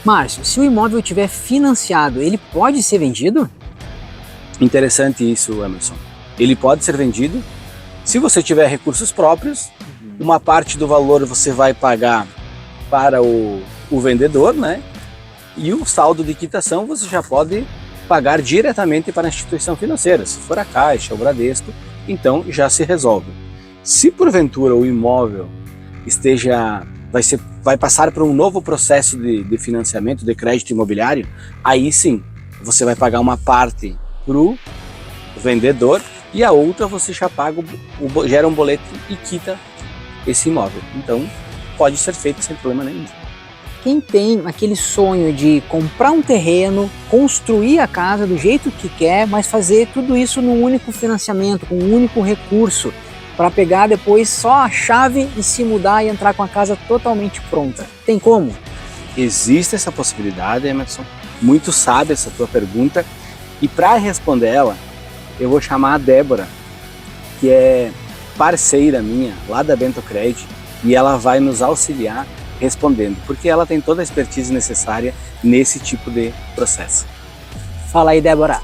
Márcio, se o imóvel estiver financiado, ele pode ser vendido? Interessante isso, Emerson. Ele pode ser vendido. Se você tiver recursos próprios, uma parte do valor você vai pagar para o vendedor, né? E o saldo de quitação você já pode pagar diretamente para a instituição financeira. Se for a Caixa, o Bradesco, então já se resolve. Se porventura o imóvel vai passar por um novo processo de financiamento, de crédito imobiliário, aí sim, você vai pagar uma parte para o vendedor e a outra você já paga, gera um boleto e quita esse imóvel. Então, pode ser feito sem problema nenhum. Quem tem aquele sonho de comprar um terreno, construir a casa do jeito que quer, mas fazer tudo isso num único financiamento, com um único recurso, para pegar depois só a chave e se mudar e entrar com a casa totalmente pronta. Tem como? Existe essa possibilidade, Emerson. Muito sábia essa tua pergunta. E para responder ela, eu vou chamar a Débora, que é parceira minha lá da Bento Cred, e ela vai nos auxiliar respondendo, porque ela tem toda a expertise necessária nesse tipo de processo. Fala aí, Débora.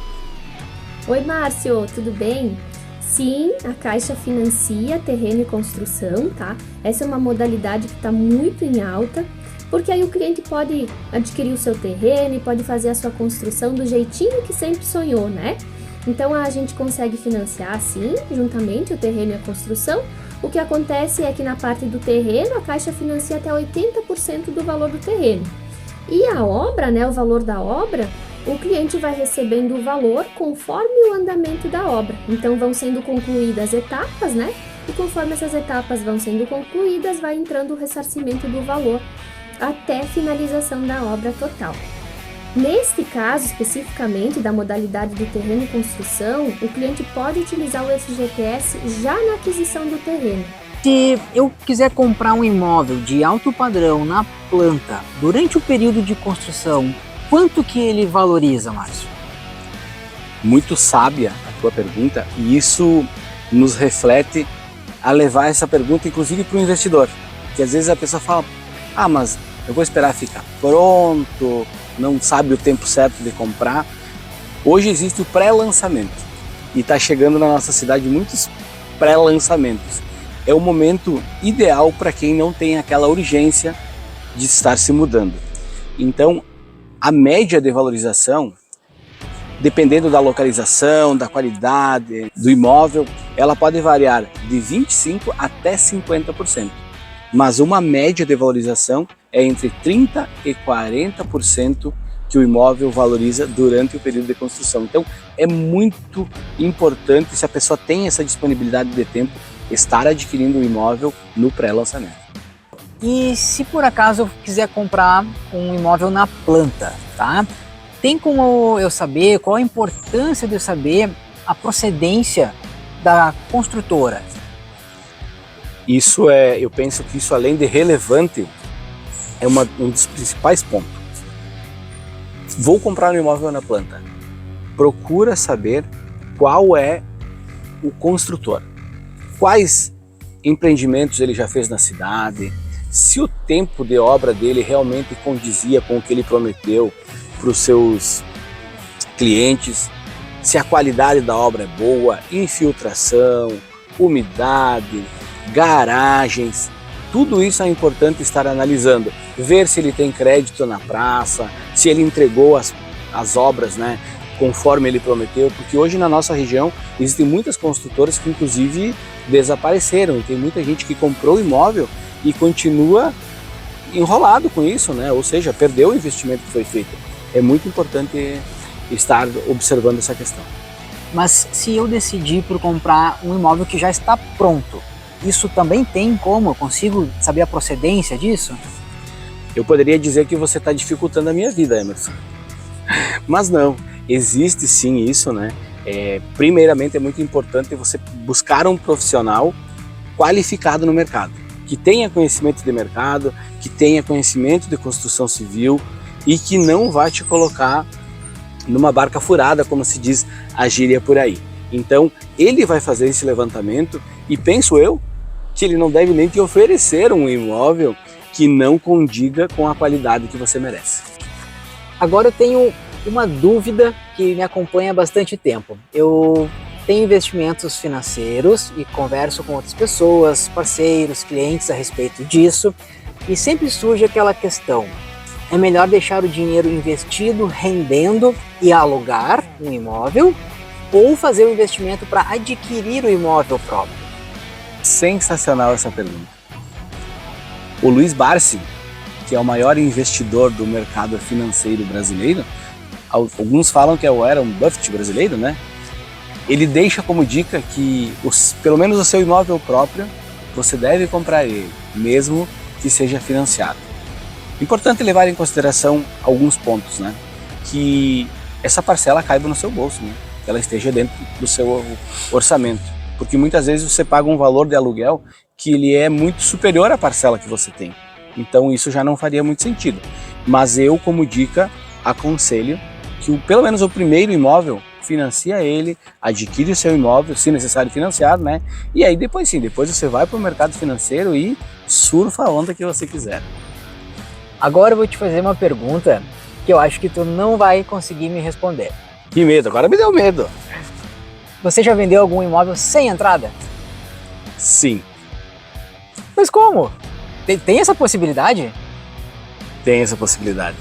Oi, Márcio, tudo bem? Sim, a Caixa financia terreno e construção, tá? Essa é uma modalidade que está muito em alta, porque aí o cliente pode adquirir o seu terreno e pode fazer a sua construção do jeitinho que sempre sonhou, né? Então a gente consegue financiar, sim, juntamente o terreno e a construção. O que acontece é que na parte do terreno a Caixa financia até 80% do valor do terreno. E a obra, né, o valor da obra, o cliente vai recebendo o valor conforme o andamento da obra. Então vão sendo concluídas etapas, né? E conforme essas etapas vão sendo concluídas, vai entrando o ressarcimento do valor até finalização da obra total. Neste caso, especificamente da modalidade do terreno e construção, o cliente pode utilizar o FGTS já na aquisição do terreno. Se eu quiser comprar um imóvel de alto padrão na planta, durante o período de construção, quanto que ele valoriza, Márcio? Muito sábia a tua pergunta, e isso nos reflete a levar essa pergunta inclusive para o investidor. Que às vezes a pessoa fala, mas eu vou esperar ficar pronto, não sabe o tempo certo de comprar. Hoje existe o pré-lançamento e está chegando na nossa cidade muitos pré-lançamentos. É o momento ideal para quem não tem aquela urgência de estar se mudando. Então, a média de valorização, dependendo da localização, da qualidade do imóvel, ela pode variar de 25% até 50%. Mas uma média de valorização é entre 30% e 40% que o imóvel valoriza durante o período de construção. Então, é muito importante, se a pessoa tem essa disponibilidade de tempo, estar adquirindo o imóvel no pré-lançamento. E se por acaso eu quiser comprar um imóvel na planta, tá? Tem como eu saber, qual a importância de eu saber a procedência da construtora? Eu penso que isso, além de relevante, é um dos principais pontos. Vou comprar um imóvel na planta. Procura saber qual é o construtor. Quais empreendimentos ele já fez na cidade, se o tempo de obra dele realmente condizia com o que ele prometeu para os seus clientes, se a qualidade da obra é boa, infiltração, umidade, garagens, tudo isso é importante estar analisando, ver se ele tem crédito na praça, se ele entregou as obras, né, conforme ele prometeu, porque hoje na nossa região existem muitas construtoras que inclusive desapareceram e tem muita gente que comprou o imóvel e continua enrolado com isso, né? Ou seja, perdeu o investimento que foi feito. É muito importante estar observando essa questão. Mas se eu decidir por comprar um imóvel que já está pronto, isso também tem como? Eu consigo saber a procedência disso? Eu poderia dizer que você está dificultando a minha vida, Emerson. Mas não, existe sim isso, né? Primeiramente é muito importante você buscar um profissional qualificado no mercado, que tenha conhecimento de mercado, que tenha conhecimento de construção civil e que não vai te colocar numa barca furada, como se diz a gíria por aí. Então, ele vai fazer esse levantamento e penso eu que ele não deve nem te oferecer um imóvel que não condiga com a qualidade que você merece. Agora eu tenho uma dúvida que me acompanha há bastante tempo. Eu tenho investimentos financeiros e converso com outras pessoas, parceiros, clientes a respeito disso, e sempre surge aquela questão: é melhor deixar o dinheiro investido, rendendo e alugar um imóvel, ou fazer o investimento para adquirir o imóvel próprio? Sensacional essa pergunta. O Luiz Barsi, que é o maior investidor do mercado financeiro brasileiro, alguns falam que é o Warren Buffett brasileiro, né? Ele deixa como dica que pelo menos o seu imóvel próprio, você deve comprar ele, mesmo que seja financiado. Importante levar em consideração alguns pontos, né? Que essa parcela caiba no seu bolso, né? Que ela esteja dentro do seu orçamento. Porque muitas vezes você paga um valor de aluguel que ele é muito superior à parcela que você tem. Então isso já não faria muito sentido. Mas eu, como dica, aconselho que pelo menos o primeiro imóvel, financia ele, adquire o seu imóvel, se necessário financiado, né? E aí depois sim, depois você vai para o mercado financeiro e surfa a onda que você quiser. Agora eu vou te fazer uma pergunta que eu acho que tu não vai conseguir me responder. Que medo, agora me deu medo. Você já vendeu algum imóvel sem entrada? Sim. Mas como? Tem essa possibilidade? Tem essa possibilidade.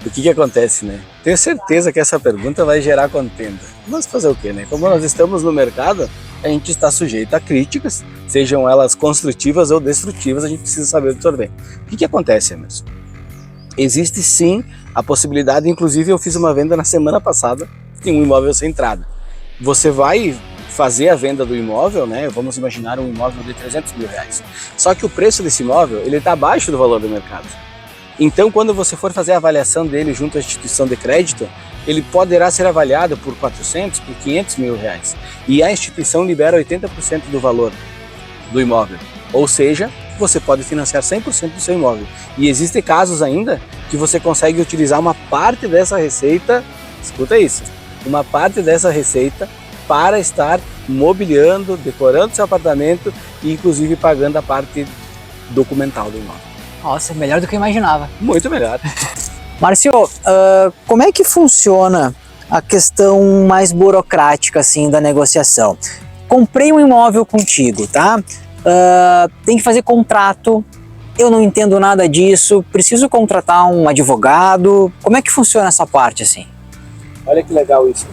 O que acontece, né? Tenho certeza que essa pergunta vai gerar contenda. Mas fazer o quê, né? Como nós estamos no mercado, a gente está sujeito a críticas, sejam elas construtivas ou destrutivas, a gente precisa saber absorver. O que acontece, Emerson? Existe sim a possibilidade, inclusive eu fiz uma venda na semana passada de um imóvel sem entrada. Você vai fazer a venda do imóvel, né? Vamos imaginar um imóvel de 300 mil reais. Só que o preço desse imóvel, ele está abaixo do valor do mercado. Então, quando você for fazer a avaliação dele junto à instituição de crédito, ele poderá ser avaliado por 400, por 500 mil reais. E a instituição libera 80% do valor do imóvel. Ou seja, você pode financiar 100% do seu imóvel. E existem casos ainda que você consegue utilizar uma parte dessa receita, escuta isso, uma parte dessa receita para estar mobiliando, decorando seu apartamento e inclusive pagando a parte documental do imóvel. Nossa, melhor do que eu imaginava. Muito melhor. Márcio, como é que funciona a questão mais burocrática assim da negociação? Comprei um imóvel contigo, tá? Tem que fazer contrato, eu não entendo nada disso, preciso contratar um advogado. Como é que funciona essa parte assim? Olha que legal isso.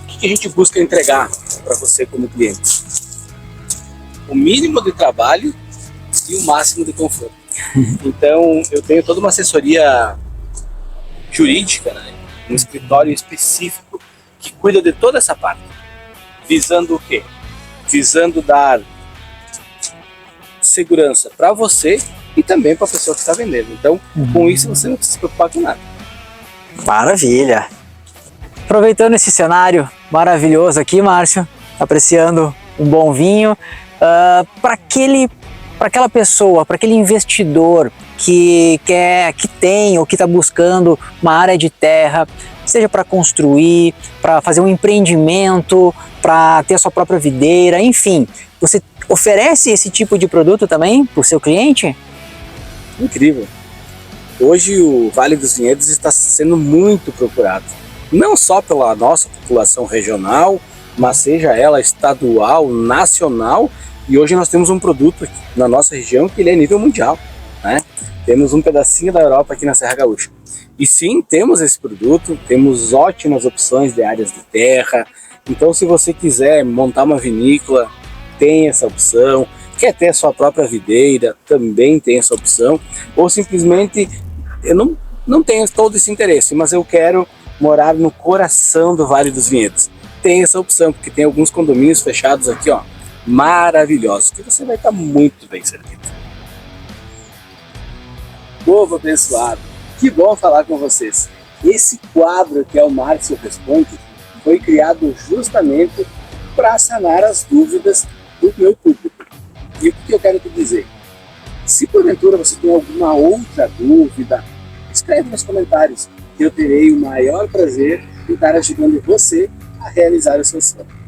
O que a gente busca entregar para você como cliente? O mínimo de trabalho e o máximo de conforto. Então, eu tenho toda uma assessoria jurídica, né? Um escritório específico que cuida de toda essa parte. Visando o quê? Visando dar segurança para você e também para a pessoa que está vendendo. Então, com isso, você não precisa se preocupar com nada. Maravilha! Aproveitando esse cenário maravilhoso aqui, Márcio, apreciando um bom vinho, para aquela pessoa, para aquele investidor que tem ou que está buscando uma área de terra, seja para construir, para fazer um empreendimento, para ter a sua própria videira, enfim, você oferece esse tipo de produto também para o seu cliente? Incrível! Hoje o Vale dos Vinhedos está sendo muito procurado, não só pela nossa população regional, mas seja ela estadual, nacional. E hoje nós temos um produto aqui na nossa região que ele é nível mundial, né? Temos um pedacinho da Europa aqui na Serra Gaúcha. E sim, temos esse produto, temos ótimas opções de áreas de terra. Então, se você quiser montar uma vinícola, tem essa opção. Quer ter a sua própria videira, também tem essa opção. Ou simplesmente, eu não tenho todo esse interesse, mas eu quero morar no coração do Vale dos Vinhedos. Tem essa opção, porque tem alguns condomínios fechados aqui, ó, maravilhosos, que você vai estar muito bem servido. Povo abençoado, que bom falar com vocês. Esse quadro que é o Márcio Responde foi criado justamente para sanar as dúvidas do meu público. E o que eu quero te dizer? Se porventura você tem alguma outra dúvida, escreve nos comentários, que eu terei o maior prazer em estar ajudando você a realizar o seu sonho.